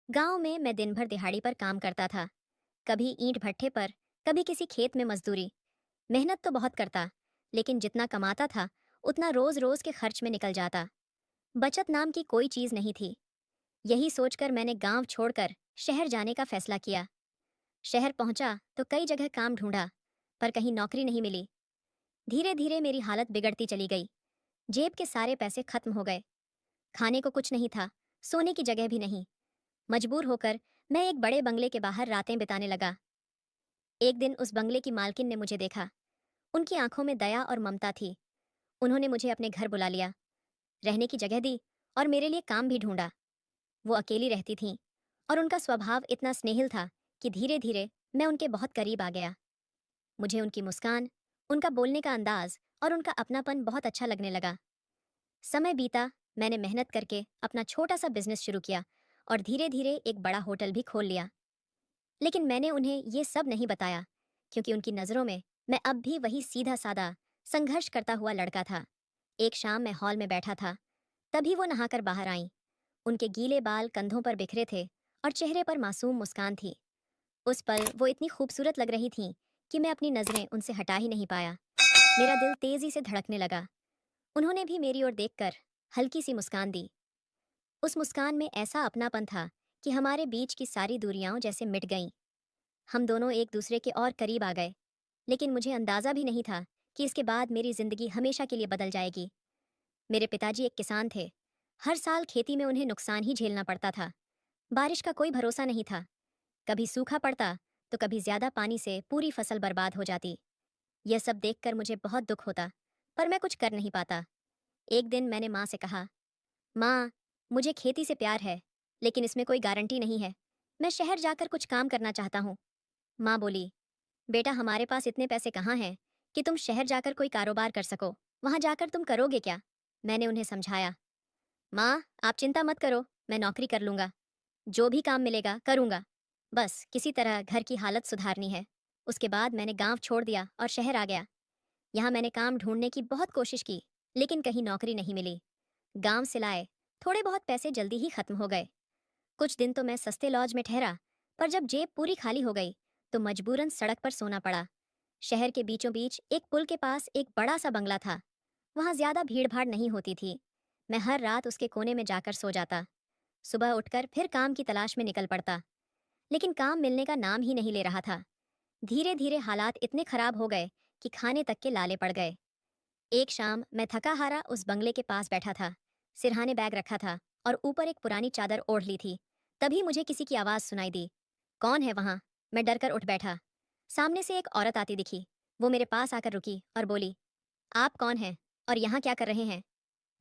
गांव में मैं दिन भर दिहाड़ी पर काम करता था। कभी ईंट भट्ठे पर, कभी किसी खेत में मजदूरी। मेहनत तो बहुत करता, लेकिन जितना कमाता था उतना रोज रोज के खर्च में निकल जाता। बचत नाम की कोई चीज नहीं थी। यही सोचकर मैंने गांव छोड़कर शहर जाने का फैसला किया। शहर पहुंचा तो कई जगह काम ढूंढा, पर कहीं नौकरी नहीं मिली। धीरे धीरे मेरी हालत बिगड़ती चली गई। जेब के सारे पैसे खत्म हो गए। खाने को कुछ नहीं था, सोने की जगह भी नहीं। मजबूर होकर मैं एक बड़े बंगले के बाहर रातें बिताने लगा। एक दिन उस बंगले की मालकिन ने मुझे देखा। उनकी आंखों में दया और ममता थी। उन्होंने मुझे अपने घर बुला लिया, रहने की जगह दी और मेरे लिए काम भी ढूंढा। वो अकेली रहती थीं और उनका स्वभाव इतना स्नेहिल था कि धीरे धीरे मैं उनके बहुत करीब आ गया। मुझे उनकी मुस्कान, उनका बोलने का अंदाज और उनका अपनापन बहुत अच्छा लगने लगा। समय बीता, मैंने मेहनत करके अपना छोटा सा बिजनेस शुरू किया और धीरे धीरे एक बड़ा होटल भी खोल लिया। लेकिन मैंने उन्हें ये सब नहीं बताया, क्योंकि उनकी नज़रों में मैं अब भी वही सीधा साधा, संघर्ष करता हुआ लड़का था। एक शाम मैं हॉल में बैठा था, तभी वो नहाकर बाहर आईं। उनके गीले बाल कंधों पर बिखरे थे और चेहरे पर मासूम मुस्कान थी। उस पल वो इतनी खूबसूरत लग रही थीं कि मैं अपनी नज़रें उनसे हटा ही नहीं पाया। मेरा दिल तेजी से धड़कने लगा। उन्होंने भी मेरी ओर देखकर हल्की सी मुस्कान दी। उस मुस्कान में ऐसा अपनापन था कि हमारे बीच की सारी दूरियां जैसे मिट गईं। हम दोनों एक दूसरे के और करीब आ गए। लेकिन मुझे अंदाजा भी नहीं था कि इसके बाद मेरी जिंदगी हमेशा के लिए बदल जाएगी। मेरे पिताजी एक किसान थे। हर साल खेती में उन्हें नुकसान ही झेलना पड़ता था। बारिश का कोई भरोसा नहीं था। कभी सूखा पड़ता तो कभी ज्यादा पानी से पूरी फसल बर्बाद हो जाती। यह सब देखकर मुझे बहुत दुख होता, पर मैं कुछ कर नहीं पाता। एक दिन मैंने माँ से कहा, माँ, मुझे खेती से प्यार है, लेकिन इसमें कोई गारंटी नहीं है। मैं शहर जाकर कुछ काम करना चाहता हूँ। माँ बोली, बेटा, हमारे पास इतने पैसे कहाँ हैं कि तुम शहर जाकर कोई कारोबार कर सको। वहां जाकर तुम करोगे क्या? मैंने उन्हें समझाया, माँ, आप चिंता मत करो, मैं नौकरी कर लूंगा। जो भी काम मिलेगा करूंगा। बस किसी तरह घर की हालत सुधारनी है। उसके बाद मैंने गांव छोड़ दिया और शहर आ गया। यहाँ मैंने काम ढूंढने की बहुत कोशिश की, लेकिन कहीं नौकरी नहीं मिली। गांव से लाए थोड़े बहुत पैसे जल्दी ही खत्म हो गए। कुछ दिन तो मैं सस्ते लॉज में ठहरा, पर जब जेब पूरी खाली हो गई तो मजबूरन सड़क पर सोना पड़ा। शहर के बीचों बीच एक पुल के पास एक बड़ा सा बंगला था। वहां ज्यादा भीड़ भाड़ नहीं होती थी। मैं हर रात उसके कोने में जाकर सो जाता। सुबह उठकर फिर काम की तलाश में निकल पड़ता, लेकिन काम मिलने का नाम ही नहीं ले रहा था। धीरे धीरे हालात इतने खराब हो गए कि खाने तक के लाले पड़ गए। एक शाम मैं थका हारा उस बंगले के पास बैठा था। सिरहाने बैग रखा था और ऊपर एक पुरानी चादर ओढ़ ली थी। तभी मुझे किसी की आवाज सुनाई दी, कौन है वहां? मैं डरकर उठ बैठा। सामने से एक औरत आती दिखी। वो मेरे पास आकर रुकी और बोली, आप कौन हैं और यहाँ क्या कर रहे हैं?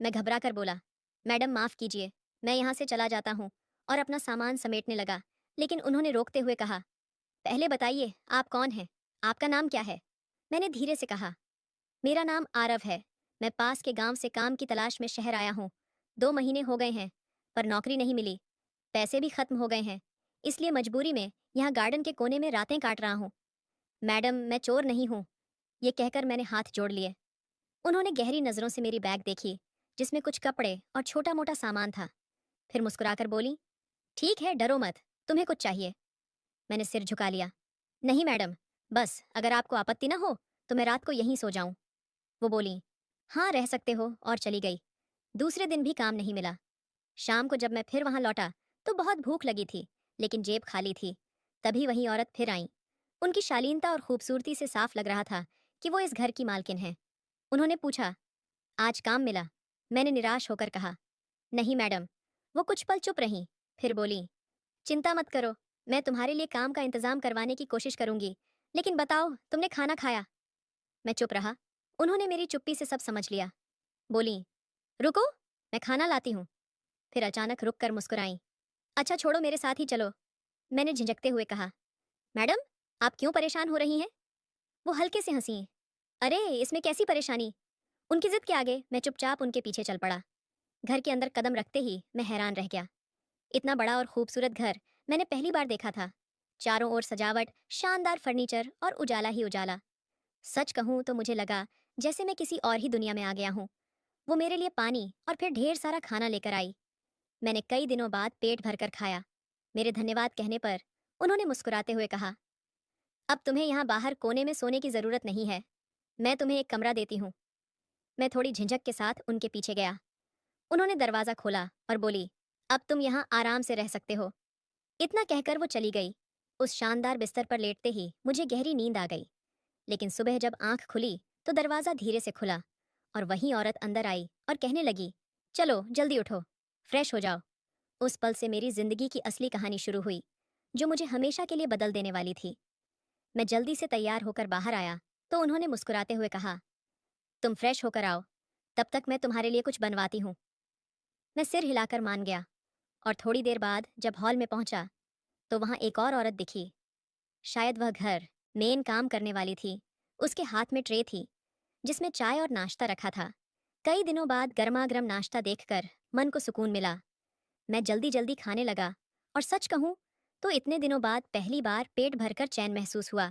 मैं घबरा कर बोला, मैडम माफ कीजिए, मैं यहाँ से चला जाता हूँ, और अपना सामान समेटने लगा। लेकिन उन्होंने रोकते हुए कहा, पहले बताइए आप कौन हैं? आपका नाम क्या है? मैंने धीरे से कहा, मेरा नाम आरव है। मैं पास के गांव से काम की तलाश में शहर आया हूँ। 2 महीने हो गए हैं, पर नौकरी नहीं मिली। पैसे भी खत्म हो गए हैं, इसलिए मजबूरी में यहाँ गार्डन के कोने में रातें काट रहा हूँ। मैडम, मैं चोर नहीं हूँ। ये कहकर मैंने हाथ जोड़ लिए। उन्होंने गहरी नजरों से मेरी बैग देखी, जिसमें कुछ कपड़े और छोटा मोटा सामान था। फिर मुस्कुराकर बोली, ठीक है, डरो मत, तुम्हें कुछ चाहिए? मैंने सिर झुका लिया, नहीं मैडम, बस अगर आपको आपत्ति ना हो तो मैं रात को यहीं सो जाऊं। वो बोली, हाँ रह सकते हो, और चली गई। दूसरे दिन भी काम नहीं मिला। शाम को जब मैं फिर वहां लौटा तो बहुत भूख लगी थी, लेकिन जेब खाली थी। तभी वही औरत फिर आई। उनकी शालीनता और खूबसूरती से साफ लग रहा था कि वो इस घर की मालकिन है। उन्होंने पूछा, आज काम मिला? मैंने निराश होकर कहा, नहीं मैडम। वो कुछ पल चुप रहीं, फिर बोली, चिंता मत करो, मैं तुम्हारे लिए काम का इंतजाम करवाने की कोशिश करूंगी। लेकिन बताओ, तुमने खाना खाया? मैं चुप रहा। उन्होंने मेरी चुप्पी से सब समझ लिया। बोली, रुको, मैं खाना लाती हूँ। फिर अचानक रुक कर मुस्कुराई, अच्छा छोड़ो, मेरे साथ ही चलो। मैंने झिझकते हुए कहा, मैडम, आप क्यों परेशान हो रही हैं? वो हल्के से हंसी, अरे इसमें कैसी परेशानी? उनकी जिद के आगे मैं चुपचाप उनके पीछे चल पड़ा। घर के अंदर कदम रखते ही मैं हैरान रह गया। इतना बड़ा और खूबसूरत घर मैंने पहली बार देखा था। चारों ओर सजावट, शानदार फर्नीचर और उजाला ही उजाला। सच कहूं तो मुझे लगा जैसे मैं किसी और ही दुनिया में आ गया हूं। वो मेरे लिए पानी और फिर ढेर सारा खाना लेकर आई। मैंने कई दिनों बाद पेट भरकर खाया। मेरे धन्यवाद कहने पर उन्होंने मुस्कुराते हुए कहा, अब तुम्हें यहाँ बाहर कोने में सोने की जरूरत नहीं है, मैं तुम्हें एक कमरा देती हूँ। मैं थोड़ी झिझक के साथ उनके पीछे गया। उन्होंने दरवाजा खोला और बोली, अब तुम यहाँ आराम से रह सकते हो। इतना कहकर वो चली गई। उस शानदार बिस्तर पर लेटते ही मुझे गहरी नींद आ गई। लेकिन सुबह जब आंख खुली तो दरवाजा धीरे से खुला और वही औरत अंदर आई और कहने लगी, चलो जल्दी उठो, फ्रेश हो जाओ। उस पल से मेरी जिंदगी की असली कहानी शुरू हुई, जो मुझे हमेशा के लिए बदल देने वाली थी। मैं जल्दी से तैयार होकर बाहर आया तो उन्होंने मुस्कुराते हुए कहा, तुम फ्रेश होकर आओ, तब तक मैं तुम्हारे लिए कुछ बनवाती हूँ। मैं सिर हिलाकर मान गया और थोड़ी देर बाद जब हॉल में पहुंचा तो वहां एक और औरत दिखी। शायद वह घर मेन काम करने वाली थी। उसके हाथ में ट्रे थी जिसमें चाय और नाश्ता रखा था। कई दिनों बाद गर्मा गर्म नाश्ता देखकर मन को सुकून मिला। मैं जल्दी जल्दी खाने लगा और सच कहूं तो इतने दिनों बाद पहली बार पेट भरकर चैन महसूस हुआ।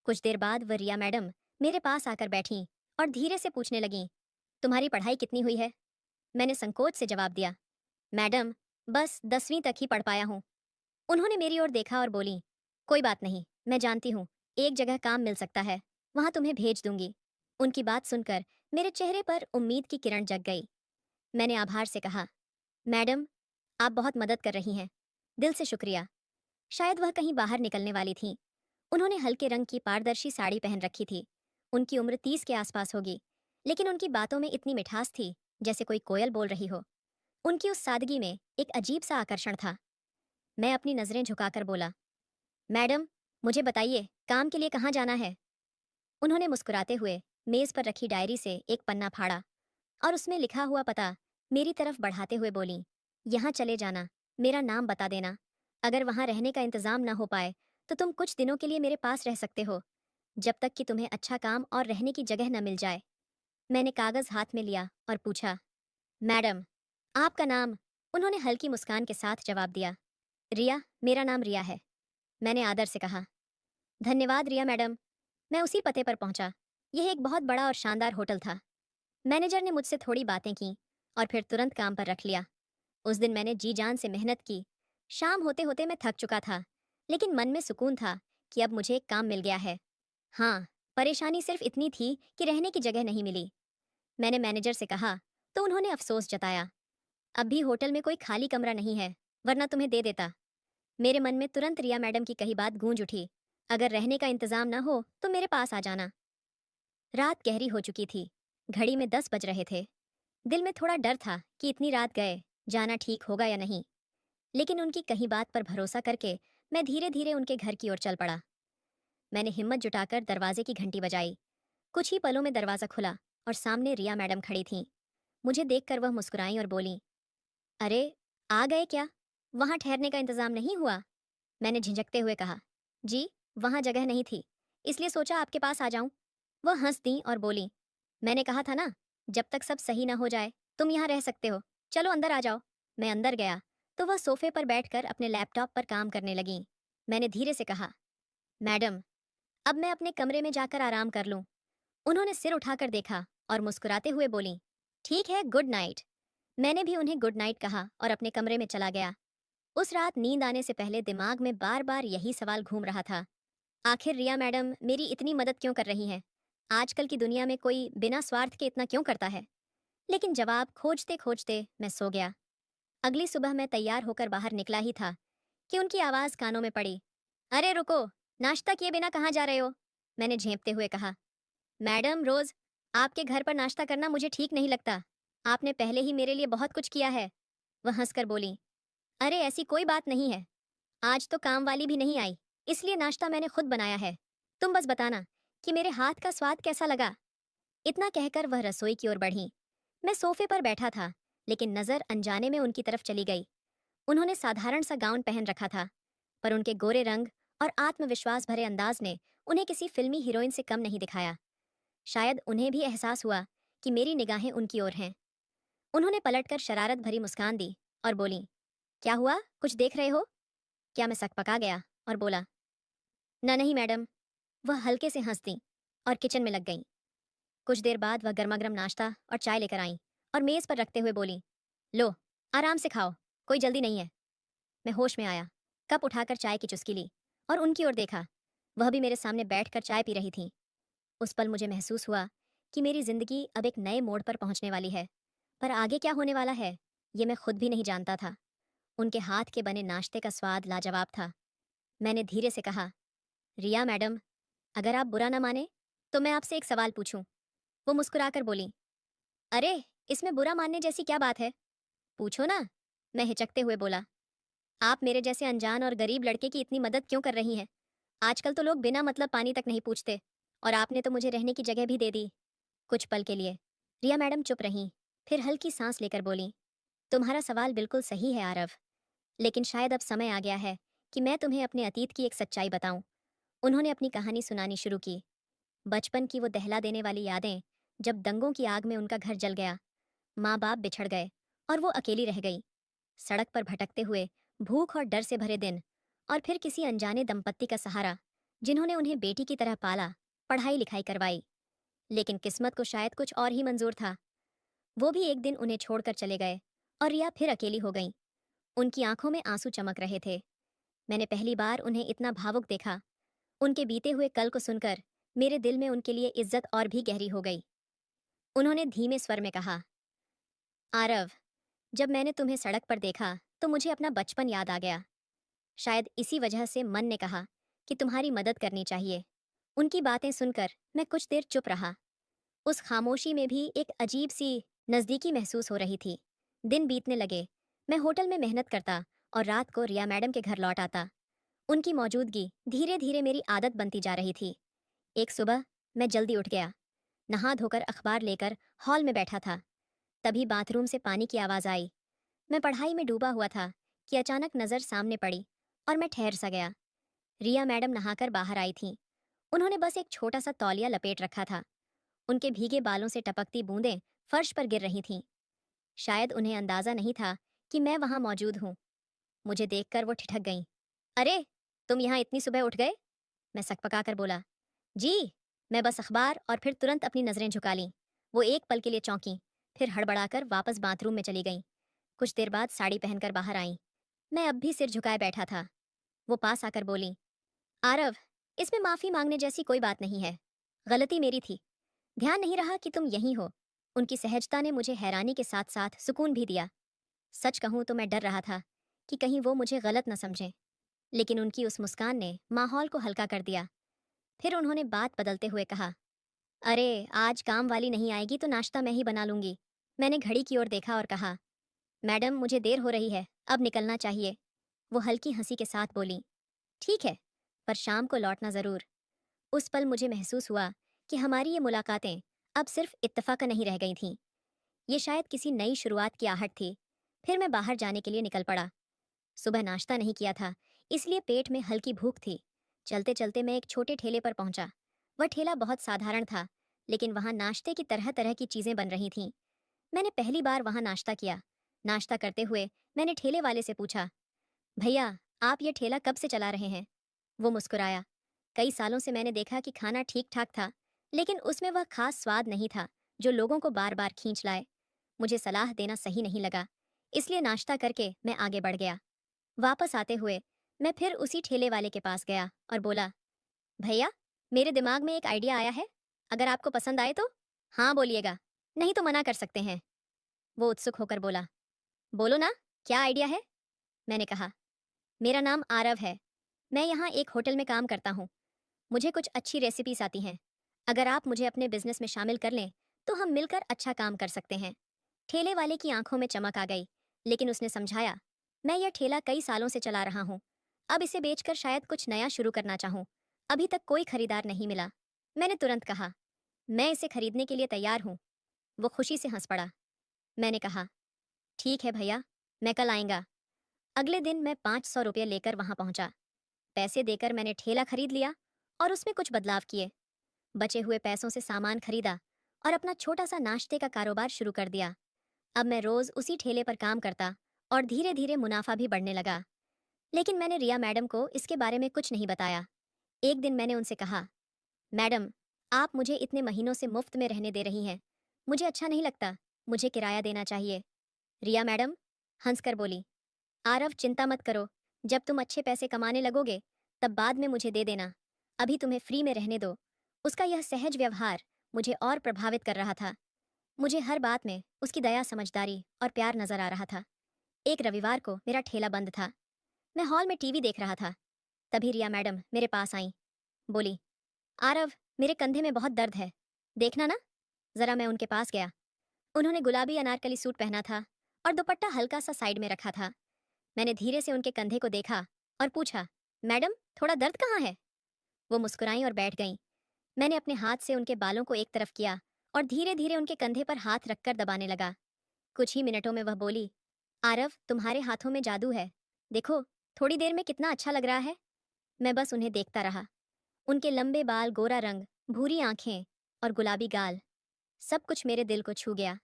कुछ देर बाद वह रिया मैडम मेरे पास आकर बैठी और धीरे से पूछने लगीं, तुम्हारी पढ़ाई कितनी हुई है? मैंने संकोच से जवाब दिया, मैडम, बस 10वीं तक ही पढ़ पाया हूँ। उन्होंने मेरी ओर देखा और बोली, कोई बात नहीं, मैं जानती हूँ एक जगह काम मिल सकता है, वहां तुम्हें भेज दूंगी। उनकी बात सुनकर मेरे चेहरे पर उम्मीद की किरण जग गई। मैंने आभार से कहा, मैडम, आप बहुत मदद कर रही हैं, दिल से शुक्रिया। शायद वह कहीं बाहर निकलने वाली थीं। उन्होंने हल्के रंग की पारदर्शी साड़ी पहन रखी थी। उनकी उम्र 30 के आसपास होगी, लेकिन उनकी बातों में इतनी मिठास थी जैसे कोई कोयल बोल रही हो। उनकी उस सादगी में एक अजीब सा आकर्षण था। मैं अपनी नजरें झुकाकर बोला, मैडम, मुझे बताइए काम के लिए कहाँ जाना है? उन्होंने मुस्कुराते हुए मेज पर रखी डायरी से एक पन्ना फाड़ा और उसमें लिखा हुआ पता मेरी तरफ बढ़ाते हुए बोली, यहाँ चले जाना, मेरा नाम बता देना। अगर वहाँ रहने का इंतजाम ना हो पाए तो तुम कुछ दिनों के लिए मेरे पास रह सकते हो, जब तक कि तुम्हें अच्छा काम और रहने की जगह न मिल जाए। मैंने कागज हाथ में लिया और पूछा, मैडम, आपका नाम? उन्होंने हल्की मुस्कान के साथ जवाब दिया, रिया, मेरा नाम रिया है। मैंने आदर से कहा, धन्यवाद रिया मैडम। मैं उसी पते पर पहुंचा। यह एक बहुत बड़ा और शानदार होटल था। मैनेजर ने मुझसे थोड़ी बातें की और फिर तुरंत काम पर रख लिया। उस दिन मैंने जी जान से मेहनत की। शाम होते होते मैं थक चुका था, लेकिन मन में सुकून था कि अब मुझे एक काम मिल गया है। हाँ, परेशानी सिर्फ इतनी थी कि रहने की जगह नहीं मिली। मैंने मैनेजर से कहा तो उन्होंने अफसोस जताया, अब भी होटल में कोई खाली कमरा नहीं है, वरना तुम्हें दे देता। मेरे मन में तुरंत रिया मैडम की कही बात गूंज उठी, अगर रहने का इंतजाम ना हो तो मेरे पास आ जाना। रात गहरी हो चुकी थी। घड़ी में 10 बज रहे थे। दिल में थोड़ा डर था कि इतनी रात गए जाना ठीक होगा या नहीं, लेकिन उनकी कही बात पर भरोसा करके मैं धीरे धीरे उनके घर की ओर चल पड़ा। मैंने हिम्मत जुटाकर दरवाजे की घंटी बजाई। कुछ ही पलों में दरवाजा खुला और सामने रिया मैडम खड़ी थीं। मुझे देखकर वह मुस्कुराई और बोली, अरे, आ गए क्या? वहां ठहरने का इंतजाम नहीं हुआ? मैंने झिझकते हुए कहा, जी, वहां जगह नहीं थी, इसलिए सोचा आपके पास आ जाऊं। वह हंस दी और बोली, मैंने कहा था ना, जब तक सब सही ना हो जाए तुम यहाँ रह सकते हो। चलो अंदर आ जाओ। मैं अंदर गया तो वह सोफे पर बैठकर अपने लैपटॉप पर काम करने लगी। मैंने धीरे से कहा, मैडम, अब मैं अपने कमरे में जाकर आराम कर लूं। उन्होंने सिर उठाकर देखा और मुस्कुराते हुए बोली, ठीक है, गुड नाइट। मैंने भी उन्हें गुड नाइट कहा और अपने कमरे में चला गया। उस रात नींद आने से पहले दिमाग में बार बार यही सवाल घूम रहा था, आखिर रिया मैडम मेरी इतनी मदद क्यों कर रही हैं? आजकल की दुनिया में कोई बिना स्वार्थ के इतना क्यों करता है? लेकिन जवाब खोजते खोजते मैं सो गया। अगली सुबह मैं तैयार होकर बाहर निकला ही था कि उनकी आवाज कानों में पड़ी, अरे रुको, नाश्ता किए बिना कहाँ जा रहे हो? मैंने झेंपते हुए कहा, मैडम, रोज आपके घर पर नाश्ता करना मुझे ठीक नहीं लगता। आपने पहले ही मेरे लिए बहुत कुछ किया है। वह हंसकर बोली, अरे ऐसी कोई बात नहीं है, आज तो काम वाली भी नहीं आई, इसलिए नाश्ता मैंने खुद बनाया है। तुम बस बताना कि मेरे हाथ का स्वाद कैसा लगा। इतना कहकर वह रसोई की ओर बढ़ी। मैं सोफे पर बैठा था, लेकिन नजर अनजाने में उनकी तरफ चली गई। उन्होंने साधारण सा गाउन पहन रखा था, पर उनके गोरे रंग और आत्मविश्वास भरे अंदाज ने उन्हें किसी फिल्मी हीरोइन से कम नहीं दिखाया। शायद उन्हें भी एहसास हुआ कि मेरी निगाहें उनकी ओर हैं। उन्होंने पलटकर शरारत भरी मुस्कान दी और बोली, क्या हुआ, कुछ देख रहे हो? क्या मैं सकपका गया और बोला, ना नहीं मैडम। वह हल्के से हंस दी और किचन में लग गईं। कुछ देर बाद वह गर्मा गर्म नाश्ता और चाय लेकर आईं और मेज पर रखते हुए बोली, लो, आराम से खाओ, कोई जल्दी नहीं है। मैं होश में आया कप उठाकर चाय की चुस्की ली और उनकी ओर देखा। वह भी मेरे सामने बैठकर चाय पी रही थीं। उस पल मुझे महसूस हुआ कि मेरी जिंदगी अब एक नए मोड़ पर पहुंचने वाली है। पर आगे क्या होने वाला है, ये मैं खुद भी नहीं जानता था। उनके हाथ के बने नाश्ते का स्वाद लाजवाब था। मैंने धीरे से कहा, रिया मैडम, अगर आप बुरा ना माने तो मैं आपसे एक सवाल पूछूं। वो मुस्कुराकर बोली, अरे, इसमें बुरा मानने जैसी क्या बात है, पूछो ना। मैं हिचकते हुए बोला, आप मेरे जैसे अनजान और गरीब लड़के की इतनी मदद क्यों कर रही हैं? आजकल तो लोग बिना मतलब पानी तक नहीं पूछते, और आपने तो मुझे रहने की जगह भी दे दी। कुछ पल के लिए रिया मैडम चुप रहीं, फिर हल्की सांस लेकर बोली, तुम्हारा सवाल बिल्कुल सही है आरव, लेकिन शायद अब समय आ गया है कि मैं तुम्हें अपने अतीत की एक सच्चाई बताऊं। उन्होंने अपनी कहानी सुनानी शुरू की। बचपन की वो दहला देने वाली यादें, जब दंगों की आग में उनका घर जल गया, माँ बाप बिछड़ गए और वो अकेली रह गई। सड़क पर भटकते हुए, भूख और डर से भरे दिन, और फिर किसी अनजाने दंपत्ति का सहारा, जिन्होंने उन्हें बेटी की तरह पाला, पढ़ाई लिखाई करवाई। लेकिन किस्मत को शायद कुछ और ही मंजूर था। वो भी एक दिन उन्हें छोड़कर चले गए और रिया फिर अकेली हो गई। उनकी आंखों में आंसू चमक रहे थे। मैंने पहली बार उन्हें इतना भावुक देखा। उनके बीते हुए कल को सुनकर मेरे दिल में उनके लिए इज्जत और भी गहरी हो गई। उन्होंने धीमे स्वर में कहा, आरव, जब मैंने तुम्हें सड़क पर देखा तो मुझे अपना बचपन याद आ गया। शायद इसी वजह से मन ने कहा कि तुम्हारी मदद करनी चाहिए। उनकी बातें सुनकर मैं कुछ देर चुप रहा। उस खामोशी में भी एक अजीब सी नज़दीकी महसूस हो रही थी। दिन बीतने लगे। मैं होटल में मेहनत करता और रात को रिया मैडम के घर लौट आता। उनकी मौजूदगी धीरे धीरे मेरी आदत बनती जा रही थी। एक सुबह मैं जल्दी उठ गया, नहा धोकर अखबार लेकर हॉल में बैठा था। तभी बाथरूम से पानी की आवाज़ आई। मैं पढ़ाई में डूबा हुआ था कि अचानक नज़र सामने पड़ी और मैं ठहर सा गया। रिया मैडम नहाकर बाहर आई थीं। उन्होंने बस एक छोटा सा तौलिया लपेट रखा था। उनके भीगे बालों से टपकती बूंदें फर्श पर गिर रही थीं। शायद उन्हें अंदाजा नहीं था कि मैं वहां मौजूद हूं। मुझे देखकर वो ठिठक गईं। अरे, तुम यहाँ इतनी सुबह उठ गए? मैं सकपकाकर बोला, जी। मैं बस अखबार, और फिर तुरंत अपनी नजरें झुका लीं। वो एक पल के लिए चौंकी, फिर हड़बड़ाकर वापस बाथरूम में चली गईं। कुछ देर बाद साड़ी पहनकर बाहर आईं। मैं अब भी सिर झुकाए बैठा था। वो पास आकर बोली, आरव, इसमें माफी मांगने जैसी कोई बात नहीं है। गलती मेरी थी, ध्यान नहीं रहा कि तुम यहीं हो। उनकी सहजता ने मुझे हैरानी के साथ साथ सुकून भी दिया। सच कहूं तो मैं डर रहा था कि कहीं वो मुझे गलत न समझें, लेकिन उनकी उस मुस्कान ने माहौल को हल्का कर दिया। फिर उन्होंने बात बदलते हुए कहा, अरे, आज काम वाली नहीं आएगी तो नाश्ता मैं ही बना लूंगी। मैंने घड़ी की ओर देखा और कहा, मैडम, मुझे देर हो रही है, अब निकलना चाहिए। वो हल्की हंसी के साथ बोली, ठीक है, पर शाम को लौटना जरूर। उस पल मुझे महसूस हुआ कि हमारी ये मुलाकातें अब सिर्फ इत्तेफाक नहीं रह गई थीं। ये शायद किसी नई शुरुआत की आहट थी। फिर मैं बाहर जाने के लिए निकल पड़ा। सुबह नाश्ता नहीं किया था, इसलिए पेट में हल्की भूख थी। चलते चलते मैं एक छोटे ठेले पर पहुंचा। वह ठेला बहुत साधारण था, लेकिन वहां नाश्ते की तरह तरह की चीजें बन रही थीं। मैंने पहली बार वहां नाश्ता किया। नाश्ता करते हुए मैंने ठेले वाले से पूछा, भैया, आप ये ठेला कब से चला रहे हैं? वो मुस्कुराया। कई सालों से मैंने देखा कि खाना ठीक ठाक था, लेकिन उसमें वह खास स्वाद नहीं था जो लोगों को बार बार खींच लाए। मुझे सलाह देना सही नहीं लगा, इसलिए नाश्ता करके मैं आगे बढ़ गया। वापस आते हुए मैं फिर उसी ठेले वाले के पास गया और बोला, भैया, मेरे दिमाग में एक आइडिया आया है। अगर आपको पसंद आए तो हाँ बोलिएगा, नहीं तो मना कर सकते हैं। वो उत्सुक होकर बोला, बोलो ना, क्या आइडिया है? मैंने कहा, मेरा नाम आरव है। मैं यहाँ एक होटल में काम करता हूँ। मुझे कुछ अच्छी रेसिपीज आती हैं। अगर आप मुझे अपने बिजनेस में शामिल कर लें तो हम मिलकर अच्छा काम कर सकते हैं। ठेले वाले की आंखों में चमक आ गई, लेकिन उसने समझाया, मैं यह ठेला कई सालों से चला रहा हूँ। अब इसे बेचकर शायद कुछ नया शुरू करना चाहूँ। अभी तक कोई खरीदार नहीं मिला। मैंने तुरंत कहा, मैं इसे खरीदने के लिए तैयार हूँ। वो खुशी से हंस पड़ा। मैंने कहा, ठीक है भैया, मैं कल आएगा। अगले दिन मैं 500 रुपये लेकर वहां पहुंचा। पैसे देकर मैंने ठेला खरीद लिया और उसमें कुछ बदलाव किए। बचे हुए पैसों से सामान खरीदा और अपना छोटा सा नाश्ते का कारोबार शुरू कर दिया। अब मैं रोज उसी ठेले पर काम करता और धीरे धीरे मुनाफा भी बढ़ने लगा। लेकिन मैंने रिया मैडम को इसके बारे में कुछ नहीं बताया। एक दिन मैंने उनसे कहा, मैडम, आप मुझे इतने महीनों से मुफ्त में रहने दे रही हैं। मुझे अच्छा नहीं लगता। मुझे किराया देना चाहिए। रिया मैडम हंसकर बोली, आरव, चिंता मत करो। जब तुम अच्छे पैसे कमाने लगोगे तब बाद में मुझे दे देना, अभी तुम्हें फ्री में रहने दो। उसका यह सहज व्यवहार मुझे और प्रभावित कर रहा था। मुझे हर बात में उसकी दया, समझदारी और प्यार नजर आ रहा था। एक रविवार को मेरा ठेला बंद था। मैं हॉल में टीवी देख रहा था। तभी रिया मैडम मेरे पास आई। बोली, आरव, मेरे कंधे में बहुत दर्द है, देखना ना। जरा मैं उनके पास गया। उन्होंने गुलाबी अनारकली सूट पहना था और दुपट्टा हल्का सा साइड में रखा था। मैंने धीरे से उनके कंधे को देखा और पूछा, मैडम, थोड़ा दर्द कहाँ है? वो मुस्कुराई और बैठ गईं। मैंने अपने हाथ से उनके बालों को एक तरफ किया और धीरे धीरे उनके कंधे पर हाथ रखकर दबाने लगा। कुछ ही मिनटों में वह बोली, आरव, तुम्हारे हाथों में जादू है, देखो थोड़ी देर में कितना अच्छा लग रहा है। मैं बस उन्हें देखता रहा। उनके लंबे बाल, गोरा रंग, भूरी आंखें और गुलाबी गाल, सब कुछ मेरे दिल को छू गया।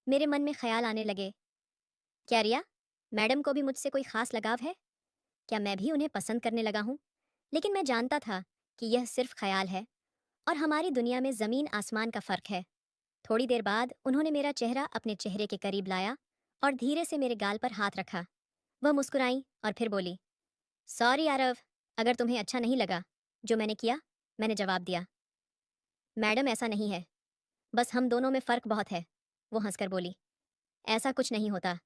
मेरे मन में ख्याल आने लगे, क्या रिया मैडम को भी मुझसे कोई खास लगाव है? क्या मैं भी उन्हें पसंद करने लगा हूं? लेकिन मैं जानता था कि यह सिर्फ ख्याल है और हमारी दुनिया में जमीन आसमान का फर्क है। थोड़ी देर बाद उन्होंने मेरा चेहरा अपने चेहरे के करीब लाया और धीरे से मेरे गाल पर हाथ रखा। वह मुस्कुराई और फिर बोली, सॉरी आरव, अगर तुम्हें अच्छा नहीं लगा जो मैंने किया। मैंने जवाब दिया, मैडम ऐसा नहीं है, बस हम दोनों में फ़र्क बहुत है। वो हंसकर बोली, ऐसा कुछ नहीं होता।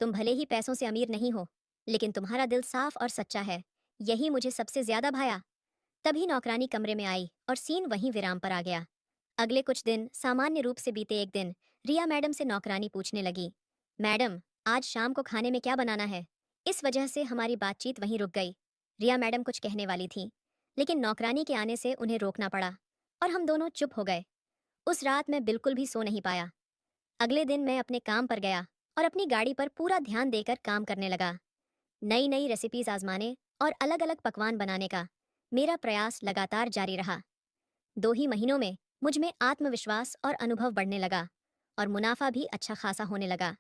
तुम भले ही पैसों से अमीर नहीं हो, लेकिन तुम्हारा दिल साफ और सच्चा है, यही मुझे सबसे ज्यादा भाया। तभी नौकरानी कमरे में आई और सीन वहीं विराम पर आ गया। अगले कुछ दिन सामान्य रूप से बीते। एक दिन रिया मैडम से नौकरानी पूछने लगी, मैडम, आज शाम को खाने में क्या बनाना है? इस वजह से हमारी बातचीत वहीं रुक गई। रिया मैडम कुछ कहने वाली थी, लेकिन नौकरानी के आने से उन्हें रोकना पड़ा और हम दोनों चुप हो गए। उस रात मैं बिल्कुल भी सो नहीं पाया। अगले दिन मैं अपने काम पर गया और अपनी गाड़ी पर पूरा ध्यान देकर काम करने लगा। नई नई रेसिपीज आजमाने और अलग अलग पकवान बनाने का मेरा प्रयास लगातार जारी रहा। 2 ही महीनों में मुझ में आत्मविश्वास और अनुभव बढ़ने लगा और मुनाफा भी अच्छा खासा होने लगा।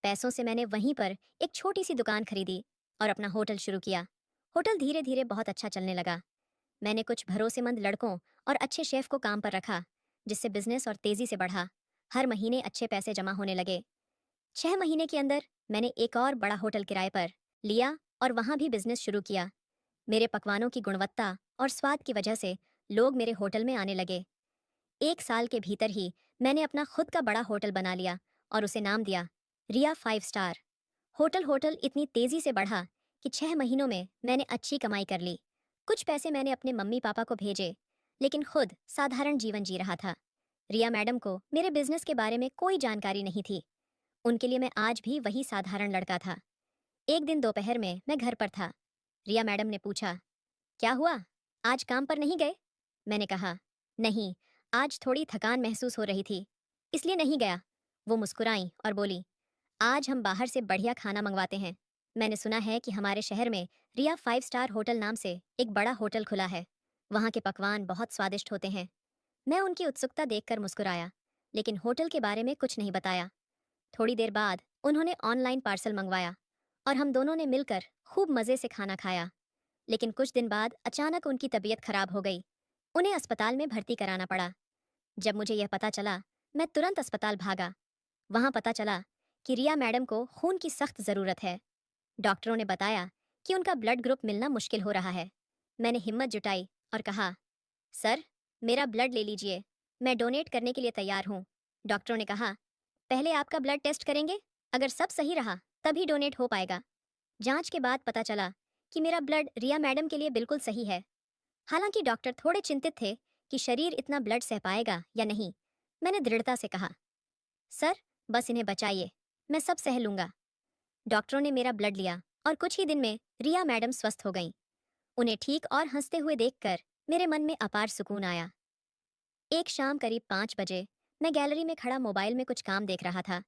पैसों से मैंने वहीं पर एक छोटी सी दुकान खरीदी और अपना होटल शुरू किया। होटल धीरे धीरे बहुत अच्छा चलने लगा। मैंने कुछ भरोसेमंद लड़कों और अच्छे शेफ को काम पर रखा, जिससे बिजनेस और तेजी से बढ़ा। हर महीने अच्छे पैसे जमा होने लगे। 6 महीने के अंदर मैंने एक और बड़ा होटल किराए पर लिया और वहां भी बिजनेस शुरू किया। मेरे पकवानों की गुणवत्ता और स्वाद की वजह से लोग मेरे होटल में आने लगे। 1 साल के भीतर ही मैंने अपना खुद का बड़ा होटल बना लिया और उसे नाम दिया रिया 5 स्टार। होटल होटल इतनी तेजी से बढ़ा कि 6 महीनों में मैंने अच्छी कमाई कर ली। कुछ पैसे मैंने अपने मम्मी पापा को भेजे, लेकिन खुद साधारण जीवन जी रहा था। रिया मैडम को मेरे बिजनेस के बारे में कोई जानकारी नहीं थी। उनके लिए मैं आज भी वही साधारण लड़का था। एक दिन दोपहर में मैं घर पर था। रिया मैडम ने पूछा, क्या हुआ, आज काम पर नहीं गए? मैंने कहा, नहीं, आज थोड़ी थकान महसूस हो रही थी, इसलिए नहीं गया। वो मुस्कुराई और बोली, आज हम बाहर से बढ़िया खाना मंगवाते हैं। मैंने सुना है कि हमारे शहर में रिया 5 स्टार होटल नाम से एक बड़ा होटल खुला है। वहाँ के पकवान बहुत स्वादिष्ट होते हैं। मैं उनकी उत्सुकता देखकर मुस्कुराया, लेकिन होटल के बारे में कुछ नहीं बताया। थोड़ी देर बाद उन्होंने ऑनलाइन पार्सल मंगवाया और हम दोनों ने मिलकर खूब मज़े से खाना खाया। लेकिन कुछ दिन बाद अचानक उनकी तबीयत खराब हो गई। उन्हें अस्पताल में भर्ती कराना पड़ा। जब मुझे यह पता चला, मैं तुरंत अस्पताल भागा। वहां पता चला कि रिया मैडम को खून की सख्त ज़रूरत है। डॉक्टरों ने बताया कि उनका ब्लड ग्रुप मिलना मुश्किल हो रहा है। मैंने हिम्मत जुटाई और कहा, सर, मेरा ब्लड ले लीजिए, मैं डोनेट करने के लिए तैयार हूँ। डॉक्टरों ने कहा, पहले आपका ब्लड टेस्ट करेंगे, अगर सब सही रहा तभी डोनेट हो पाएगा। जांच के बाद पता चला कि मेरा ब्लड रिया मैडम के लिए बिल्कुल सही है। हालांकि डॉक्टर थोड़े चिंतित थे कि शरीर इतना ब्लड सह पाएगा या नहीं। मैंने दृढ़ता से कहा, सर, बस इन्हें बचाइए, मैं सब सह लूंगा। डॉक्टरों ने मेरा ब्लड लिया और कुछ ही दिन में रिया मैडम स्वस्थ हो गईं। उन्हें ठीक और हंसते हुए देखकर मेरे मन में अपार सुकून आया। एक शाम करीब 5 बजे मैं गैलरी में खड़ा मोबाइल में कुछ काम देख रहा था।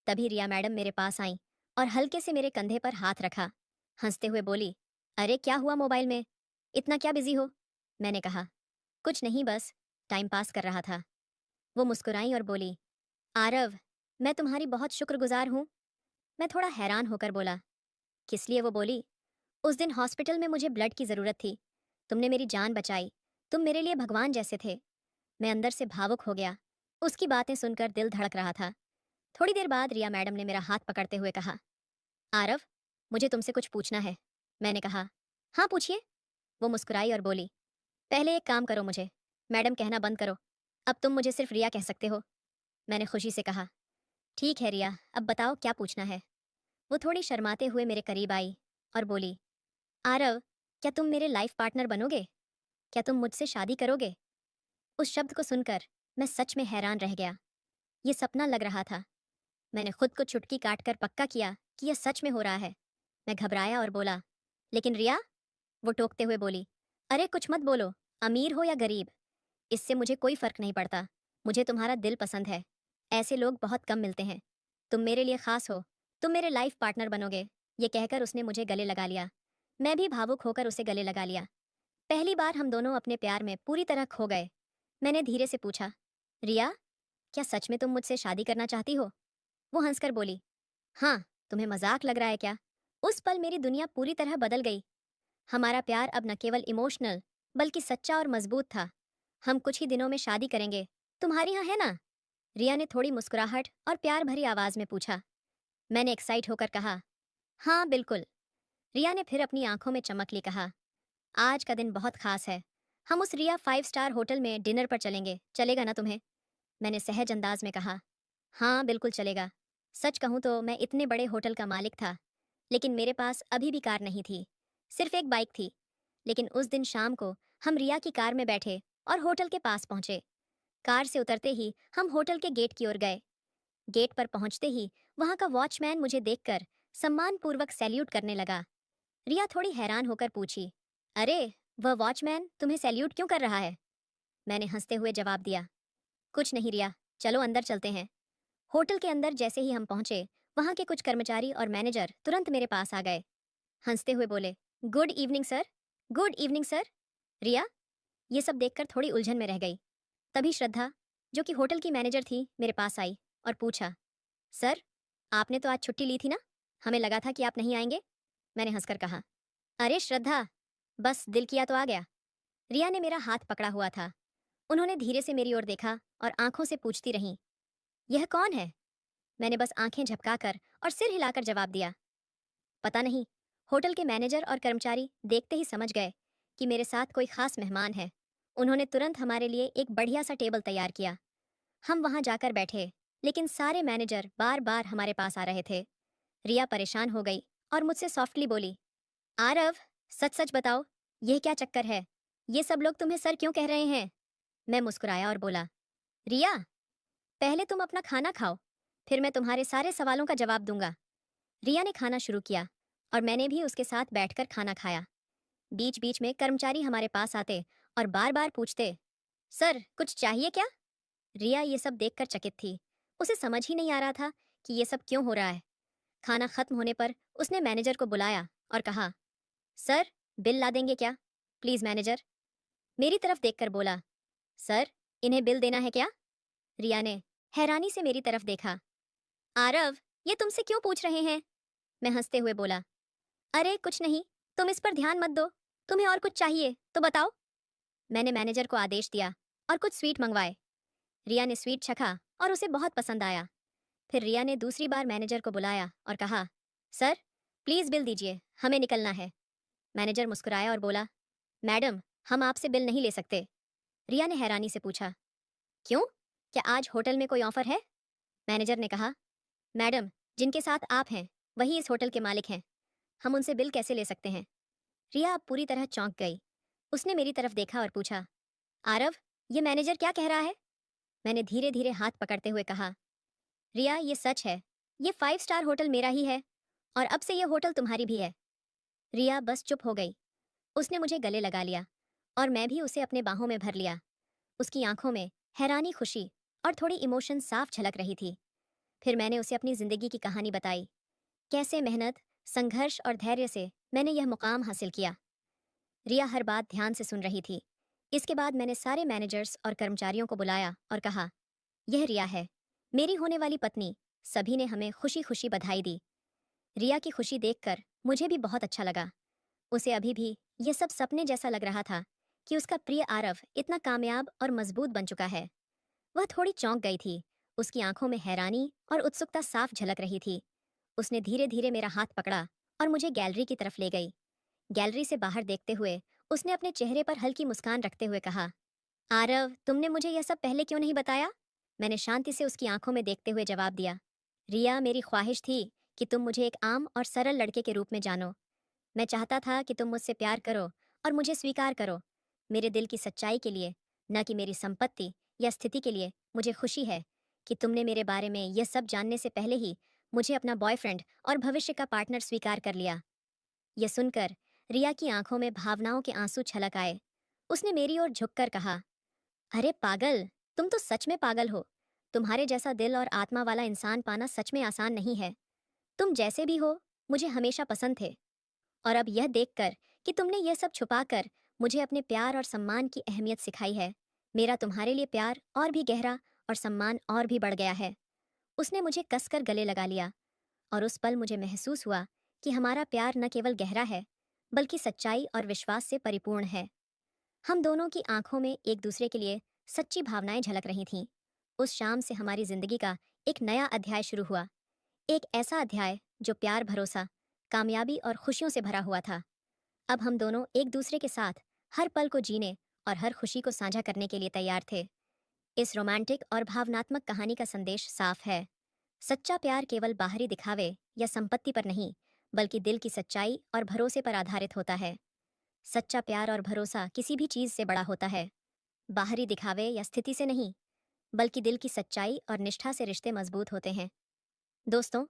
तभी रिया मैडम मेरे पास आईं और हल्के से मेरे कंधे पर हाथ रखा। हंसते हुए बोली, अरे क्या हुआ मोबाइल में, इतना क्या बिजी हो? मैंने कहा, कुछ नहीं, बस टाइम पास कर रहा था। वो मुस्कुराई और बोली, आरव, मैं तुम्हारी बहुत शुक्रगुजार हूँ। मैं थोड़ा हैरान होकर बोला, किस लिए? वो बोली, उस दिन हॉस्पिटल में मुझे ब्लड की ज़रूरत थी, तुमने मेरी जान बचाई, तुम मेरे लिए भगवान जैसे थे। मैं अंदर से भावुक हो गया। उसकी बातें सुनकर दिल धड़क रहा था। थोड़ी देर बाद रिया मैडम ने मेरा हाथ पकड़ते हुए कहा, आरव, मुझे तुमसे कुछ पूछना है। मैंने कहा, हाँ पूछिए। वो मुस्कुराई और बोली, पहले एक काम करो, मुझे मैडम कहना बंद करो। अब तुम मुझे सिर्फ रिया कह सकते हो। मैंने खुशी से कहा, ठीक है रिया, अब बताओ क्या पूछना है। वो थोड़ी शर्माते हुए मेरे करीब आई और बोली, आरव, क्या तुम मेरे लाइफ पार्टनर बनोगे? क्या तुम मुझसे शादी करोगे? उस शब्द को सुनकर मैं सच में हैरान रह गया। ये सपना लग रहा था। मैंने खुद को चुटकी काटकर पक्का किया कि यह सच में हो रहा है। मैं घबराया और बोला, लेकिन रिया। वो टोकते हुए बोली, अरे कुछ मत बोलो, अमीर हो या गरीब, इससे मुझे कोई फर्क नहीं पड़ता। मुझे तुम्हारा दिल पसंद है। ऐसे लोग बहुत कम मिलते हैं। तुम मेरे लिए खास हो। तुम मेरे लाइफ पार्टनर बनोगे। ये कहकर उसने मुझे गले लगा लिया। मैं भी भावुक होकर उसे गले लगा लिया। पहली बार हम दोनों अपने प्यार में पूरी तरह खो गए। मैंने धीरे से पूछा, रिया, क्या सच में तुम मुझसे शादी करना चाहती हो? वो हंसकर बोली, हाँ। तुम्हें मजाक लग रहा है क्या? उस पल मेरी दुनिया पूरी तरह बदल गई। हमारा प्यार अब न केवल इमोशनल बल्कि सच्चा और मजबूत था। हम कुछ ही दिनों में शादी करेंगे। तुम्हारी यहाँ है ना? रिया ने थोड़ी मुस्कुराहट और प्यार भरी आवाज में पूछा। मैंने एक्साइट होकर कहा, हाँ बिल्कुल। रिया ने फिर अपनी आंखों में चमक ली कहा, आज का दिन बहुत खास है। हम उस रिया 5 स्टार होटल में डिनर पर चलेंगे, चलेगा ना तुम्हें? मैंने सहज अंदाज में कहा, हाँ बिल्कुल चलेगा। सच कहूँ तो मैं इतने बड़े होटल का मालिक था, लेकिन मेरे पास अभी भी कार नहीं थी। सिर्फ एक बाइक थी। लेकिन उस दिन शाम को हम रिया की कार में बैठे और होटल के पास पहुंचे। कार से उतरते ही हम होटल के गेट की ओर गए। गेट पर पहुंचते ही वहां का वॉचमैन मुझे देखकर सम्मानपूर्वक सैल्यूट करने लगा। रिया थोड़ी हैरान होकर पूछी, अरे, वह वॉचमैन तुम्हें सैल्यूट क्यों कर रहा है? मैंने हंसते हुए जवाब दिया, कुछ नहीं रिया, चलो अंदर चलते हैं। होटल के अंदर जैसे ही हम पहुंचे, वहां के कुछ कर्मचारी और मैनेजर तुरंत मेरे पास आ गए। हंसते हुए बोले, good evening sir. Good evening sir. Riya ये सब देखकर थोड़ी उलझन में रह गई। तभी श्रद्धा, जो कि होटल की मैनेजर थी, मेरे पास आई और पूछा, सर, आपने तो आज छुट्टी ली थी ना? हमें लगा था कि आप नहीं आएंगे। मैंने हंसकर कहा, अरे श्रद्धा, बस दिल किया तो आ गया। रिया ने मेरा हाथ पकड़ा हुआ था। उन्होंने धीरे से मेरी ओर देखा और आंखों से पूछती रहीं, यह कौन है? मैंने बस आंखें झपकाकर और सिर हिलाकर जवाब दिया, पता नहीं। होटल के मैनेजर और कर्मचारी देखते ही समझ गए कि मेरे साथ कोई खास मेहमान है। उन्होंने तुरंत हमारे लिए एक बढ़िया सा टेबल तैयार किया। हम वहां जाकर बैठे, लेकिन सारे मैनेजर बार बार हमारे पास आ रहे थे। रिया परेशान हो गई और मुझसे सॉफ्टली बोली, आरव, सच सच बताओ, यह क्या चक्कर है? ये सब लोग तुम्हें सर क्यों कह रहे हैं? मैं मुस्कुराया और बोला, रिया, पहले तुम अपना खाना खाओ, फिर मैं तुम्हारे सारे सवालों का जवाब दूंगा। रिया ने खाना शुरू किया और मैंने भी उसके साथ बैठकर खाना खाया। बीच बीच में कर्मचारी हमारे पास आते और बार बार पूछते, सर कुछ चाहिए क्या? रिया ये सब देखकर चकित थी। उसे समझ ही नहीं आ रहा था कि ये सब क्यों हो रहा है। खाना खत्म होने पर उसने मैनेजर को बुलाया और कहा, सर, बिल ला देंगे क्या? Please manager. मेरी तरफ देखकर बोला, सर, इन्हें बिल देना है क्या? रिया ने हैरानी से मेरी तरफ देखा। आरव, ये तुमसे क्यों पूछ रहे हैं? मैं हंसते हुए बोला, अरे कुछ नहीं, तुम इस पर ध्यान मत दो। तुम्हें और कुछ चाहिए तो बताओ। मैंने मैनेजर को आदेश दिया और कुछ स्वीट मंगवाए। रिया ने स्वीट चखा और उसे बहुत पसंद आया। फिर रिया ने दूसरी बार मैनेजर को बुलाया और कहा, सर, प्लीज बिल दीजिए, हमें निकलना है। मैनेजर मुस्कुराया और बोला, मैडम, हम आपसे बिल नहीं ले सकते। रिया ने हैरानी से पूछा, क्यों? क्या आज होटल में कोई ऑफर है? मैनेजर ने कहा, मैडम, जिनके साथ आप हैं वही इस होटल के मालिक हैं। हम उनसे बिल कैसे ले सकते हैं? रिया अब पूरी तरह चौंक गई। उसने मेरी तरफ देखा और पूछा, आरव, ये मैनेजर क्या कह रहा है? मैंने धीरे धीरे हाथ पकड़ते हुए कहा, रिया ये सच है। ये 5 स्टार होटल मेरा ही है और अब से ये होटल तुम्हारी भी है। रिया बस चुप हो गई। उसने मुझे गले लगा लिया और मैं भी उसे अपने बाहों में भर लिया। उसकी आंखों में हैरानी, खुशी और थोड़ी इमोशन साफ झलक रही थी। फिर मैंने उसे अपनी जिंदगी की कहानी बताई। कैसे मेहनत, संघर्ष और धैर्य से मैंने यह मुकाम हासिल किया। रिया हर बात ध्यान से सुन रही थी। इसके बाद मैंने सारे मैनेजर्स और कर्मचारियों को बुलाया और कहा, यह रिया है, मेरी होने वाली पत्नी। सभी ने हमें खुशी खुशी बधाई दी। रिया की खुशी देखकर मुझे भी बहुत अच्छा लगा। उसे अभी भी यह सब सपने जैसा लग रहा था कि उसका प्रिय आरव इतना कामयाब और मजबूत बन चुका है। वह थोड़ी चौंक गई थी। उसकी आंखों में हैरानी और उत्सुकता साफ झलक रही थी। उसने धीरे धीरे मेरा हाथ पकड़ा और मुझे गैलरी की तरफ ले गई। गैलरी से बाहर देखते हुए उसने अपने चेहरे पर हल्की मुस्कान रखते हुए कहा, आरव, तुमने मुझे यह सब पहले क्यों नहीं बताया? मैंने शांति से उसकी आंखों में देखते हुए जवाब दिया, रिया, मेरी ख्वाहिश थी कि तुम मुझे एक आम और सरल लड़के के रूप में जानो। मैं चाहता था कि तुम मुझसे प्यार करो और मुझे स्वीकार करो। मेरे दिल की सच्चाई के लिए, न कि मेरी संपत्ति या स्थिति के लिए, मुझे खुशी है कि तुमने मेरे बारे में यह सब जानने से पहले ही मुझे अपना बॉयफ्रेंड और भविष्य का पार्टनर स्वीकार कर लिया। यह सुनकर रिया की आंखों में भावनाओं के आंसू छलक आए। उसने मेरी ओर झुककर कहा, अरे पागल, तुम तो सच में पागल हो। तुम्हारे जैसा दिल और आत्मा वाला इंसान पाना सच में आसान नहीं है। तुम जैसे भी हो, मुझे हमेशा पसंद थे। और अब यह देखकर कि तुमने यह सब छुपाकर मुझे अपने प्यार और सम्मान की अहमियत सिखाई है, मेरा तुम्हारे लिए प्यार और भी गहरा और सम्मान और भी बढ़ गया है। उसने मुझे कसकर गले लगा लिया और उस पल मुझे महसूस हुआ कि हमारा प्यार न केवल गहरा है, बल्कि सच्चाई और विश्वास से परिपूर्ण है। हम दोनों की आंखों में एक दूसरे के लिए सच्ची भावनाएं झलक रही थीं। उस शाम से हमारी जिंदगी का एक नया अध्याय शुरू हुआ। एक ऐसा अध्याय जो प्यार, भरोसा, कामयाबी और खुशियों से भरा हुआ था। अब हम दोनों एक दूसरे के साथ हर पल को जीने और हर खुशी को साझा करने के लिए तैयार थे। इस रोमांटिक और भावनात्मक कहानी का संदेश साफ है। सच्चा प्यार केवल बाहरी दिखावे या संपत्ति पर नहीं, बल्कि दिल की सच्चाई और भरोसे पर आधारित होता है। सच्चा प्यार और भरोसा किसी भी चीज से बड़ा होता है। बाहरी दिखावे या स्थिति से नहीं, बल्कि दिल की सच्चाई और निष्ठा से रिश्ते मजबूत होते हैं। दोस्तों,